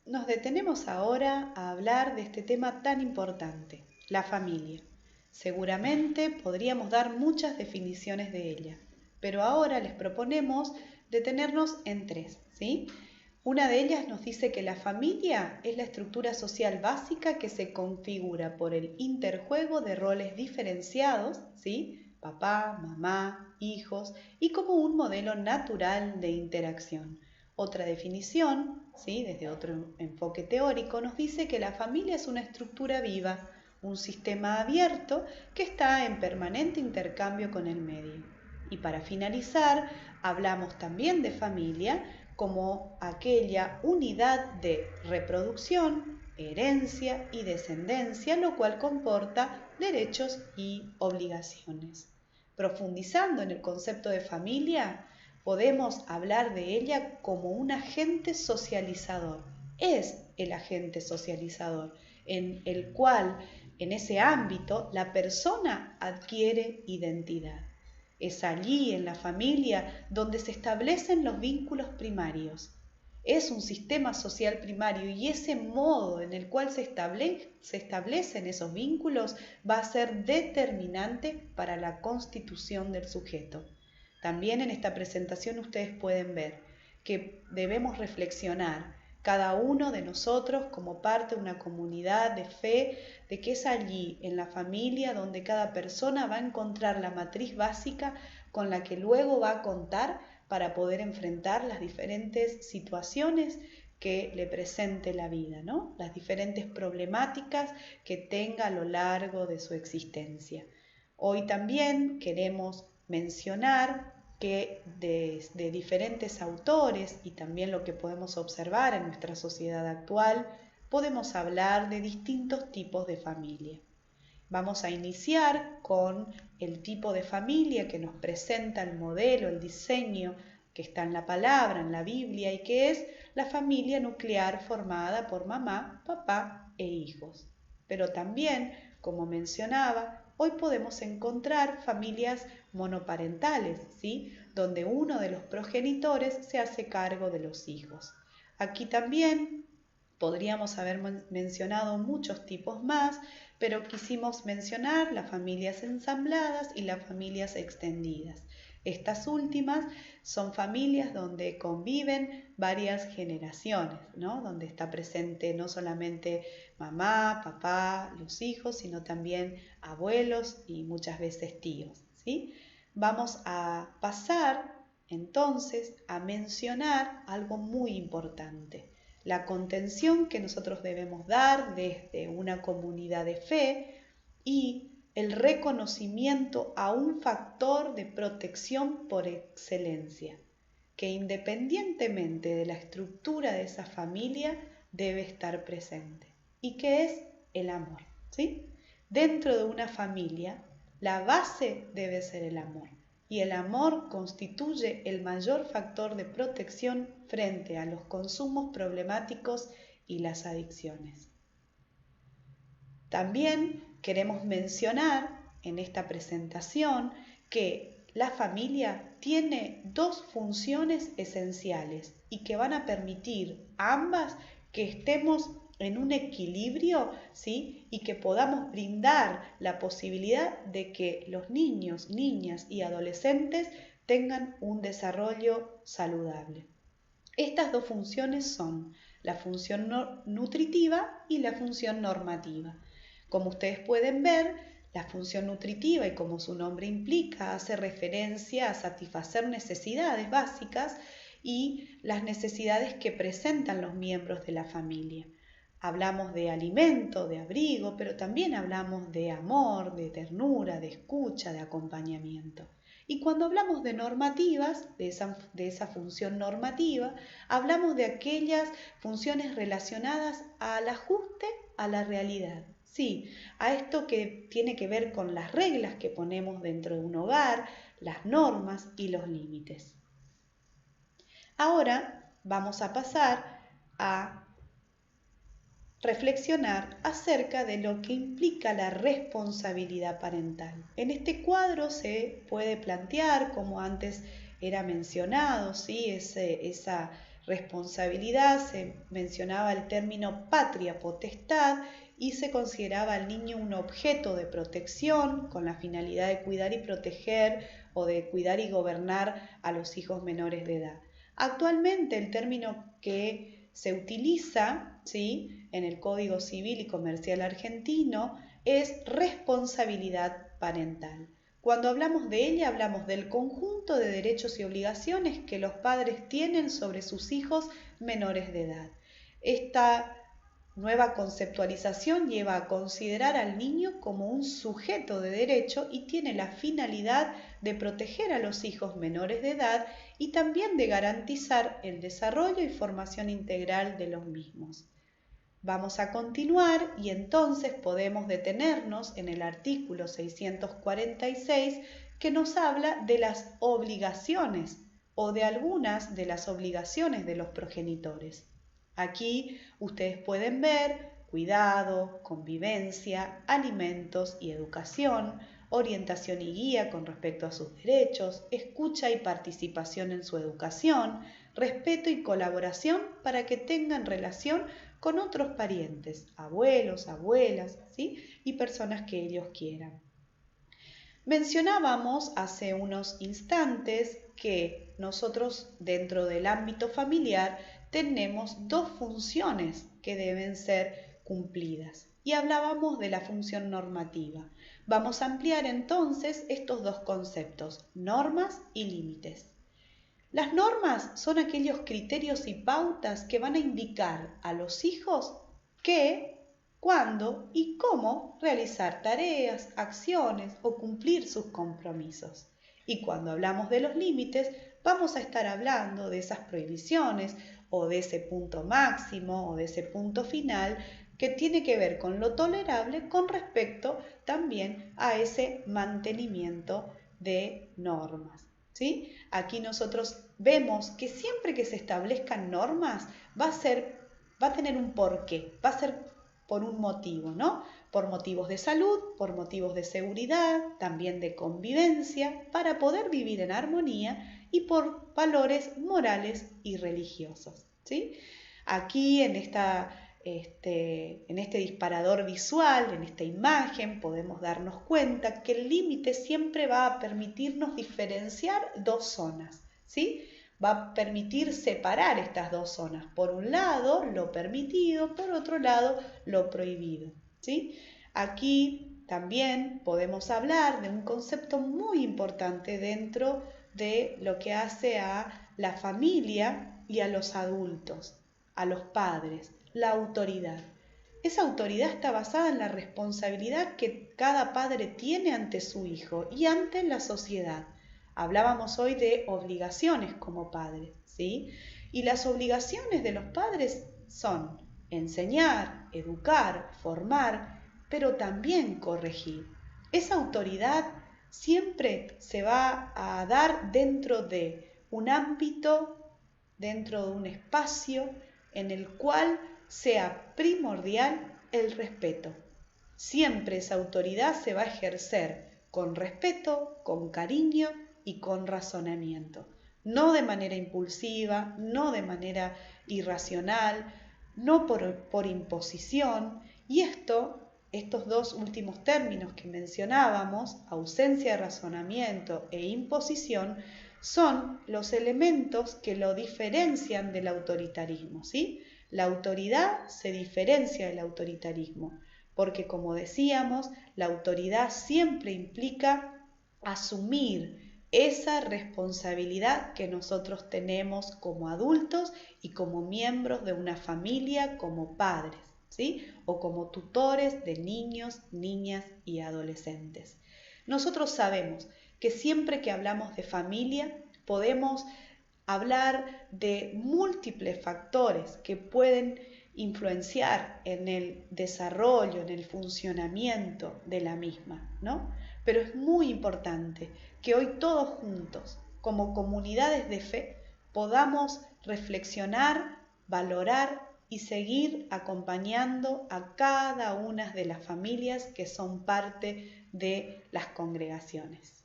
Nos detenemos ahora a hablar de este tema tan importante, la familia. Seguramente podríamos dar muchas definiciones de ella, pero ahora les proponemos detenernos en tres, ¿sí? Una de ellas nos dice que la familia es la estructura social básica que se configura por el interjuego de roles diferenciados, ¿sí? Papá, mamá, hijos, y como un modelo natural de interacción. Otra definición, ¿sí? Desde otro enfoque teórico, nos dice que la familia es una estructura viva, un sistema abierto que está en permanente intercambio con el medio. Y para finalizar, hablamos también de familia como aquella unidad de reproducción, herencia y descendencia, lo cual comporta derechos y obligaciones. Profundizando en el concepto de familia, podemos hablar de ella como un agente socializador. Es el agente socializador en el cual, en ese ámbito, la persona adquiere identidad. Es allí, en la familia, donde se establecen los vínculos primarios. Es un sistema social primario y ese modo en el cual se establecen esos vínculos va a ser determinante para la constitución del sujeto. También en esta presentación ustedes pueden ver que debemos reflexionar cada uno de nosotros como parte de una comunidad de fe, de que es allí, en la familia, donde cada persona va a encontrar la matriz básica con la que luego va a contar para poder enfrentar las diferentes situaciones que le presente la vida, ¿no? Las diferentes problemáticas que tenga a lo largo de su existencia. Hoy también queremos mencionar que de diferentes autores y también lo que podemos observar en nuestra sociedad actual, podemos hablar de distintos tipos de familia. Vamos a iniciar con el tipo de familia que nos presenta el modelo, el diseño que está en la palabra, en la Biblia, y que es la familia nuclear formada por mamá, papá e hijos. Pero también, como mencionaba, hoy podemos encontrar familias monoparentales, ¿sí? Donde uno de los progenitores se hace cargo de los hijos. Aquí también podríamos haber mencionado muchos tipos más, pero quisimos mencionar las familias ensambladas y las familias extendidas. Estas últimas son familias donde conviven varias generaciones, ¿no? Donde está presente no solamente mamá, papá, los hijos, sino también abuelos y muchas veces tíos, ¿sí? Vamos a pasar entonces a mencionar algo muy importante: la contención que nosotros debemos dar desde una comunidad de fe y el reconocimiento a un factor de protección por excelencia, que independientemente de la estructura de esa familia debe estar presente, y que es el amor, ¿sí? Dentro de una familia, la base debe ser el amor, y el amor constituye el mayor factor de protección frente a los consumos problemáticos y las adicciones. También queremos mencionar en esta presentación que la familia tiene dos funciones esenciales y que van a permitir ambas que estemos en un equilibrio, ¿sí? Y que podamos brindar la posibilidad de que los niños, niñas y adolescentes tengan un desarrollo saludable. Estas dos funciones son la función nutritiva y la función normativa. Como ustedes pueden ver, la función nutritiva, y como su nombre implica, hace referencia a satisfacer necesidades básicas y las necesidades que presentan los miembros de la familia. Hablamos de alimento, de abrigo, pero también hablamos de amor, de ternura, de escucha, de acompañamiento. Y cuando hablamos de normativas, de esa función normativa, hablamos de aquellas funciones relacionadas al ajuste a la realidad. Sí, a esto que tiene que ver con las reglas que ponemos dentro de un hogar, las normas y los límites. Ahora vamos a pasar a reflexionar acerca de lo que implica la responsabilidad parental. En este cuadro se puede plantear, como antes era mencionado, ¿sí? Esa responsabilidad se mencionaba el término patria potestad y se consideraba al niño un objeto de protección con la finalidad de cuidar y proteger o de cuidar y gobernar a los hijos menores de edad. Actualmente el término que se utiliza, ¿sí?, en el Código Civil y Comercial argentino es responsabilidad parental. Cuando hablamos de ella, hablamos del conjunto de derechos y obligaciones que los padres tienen sobre sus hijos menores de edad. Esta nueva conceptualización lleva a considerar al niño como un sujeto de derecho y tiene la finalidad de proteger a los hijos menores de edad y también de garantizar el desarrollo y formación integral de los mismos. Vamos a continuar y entonces podemos detenernos en el artículo 646 que nos habla de las obligaciones o de algunas de las obligaciones de los progenitores. Aquí ustedes pueden ver cuidado, convivencia, alimentos y educación, orientación y guía con respecto a sus derechos, escucha y participación en su educación, respeto y colaboración para que tengan relación con otros parientes, abuelos, abuelas, ¿sí?, y personas que ellos quieran. Mencionábamos hace unos instantes que nosotros dentro del ámbito familiar tenemos dos funciones que deben ser cumplidas y hablábamos de la función normativa. Vamos a ampliar entonces estos dos conceptos, normas y límites. Las normas son aquellos criterios y pautas que van a indicar a los hijos qué, cuándo y cómo realizar tareas, acciones o cumplir sus compromisos. Y cuando hablamos de los límites, vamos a estar hablando de esas prohibiciones o de ese punto máximo o de ese punto final que tiene que ver con lo tolerable con respecto también a ese mantenimiento de normas. ¿Sí? Aquí nosotros vemos que siempre que se establezcan normas va a tener un porqué, va a ser por un motivo, ¿no? Por motivos de salud, por motivos de seguridad, también de convivencia, para poder vivir en armonía y por valores morales y religiosos, ¿sí? Aquí en este disparador visual, en esta imagen, podemos darnos cuenta que el límite siempre va a permitirnos diferenciar dos zonas, ¿sí? Va a permitir separar estas dos zonas. Por un lado, lo permitido, por otro lado, lo prohibido, ¿sí? Aquí también podemos hablar de un concepto muy importante dentro de lo que hace a la familia y a los adultos, a los padres, la autoridad. Esa autoridad está basada en la responsabilidad que cada padre tiene ante su hijo y ante la sociedad. Hablábamos hoy de obligaciones como padres, ¿sí? Y las obligaciones de los padres son enseñar, educar, formar, pero también corregir. Esa autoridad siempre se va a dar dentro de un ámbito, dentro de un espacio en el cual sea primordial el respeto. Siempre esa autoridad se va a ejercer con respeto, con cariño y con razonamiento. No de manera impulsiva, no de manera irracional, no por imposición. Y estos dos últimos términos que mencionábamos, ausencia de razonamiento e imposición, son los elementos que lo diferencian del autoritarismo, ¿sí? La autoridad se diferencia del autoritarismo, porque como decíamos, la autoridad siempre implica asumir esa responsabilidad que nosotros tenemos como adultos y como miembros de una familia, como padres, ¿sí? O como tutores de niños, niñas y adolescentes. Nosotros sabemos que siempre que hablamos de familia podemos hablar de múltiples factores que pueden influenciar en el desarrollo, en el funcionamiento de la misma, ¿no? Pero es muy importante que hoy todos juntos, como comunidades de fe, podamos reflexionar, valorar y seguir acompañando a cada una de las familias que son parte de las congregaciones.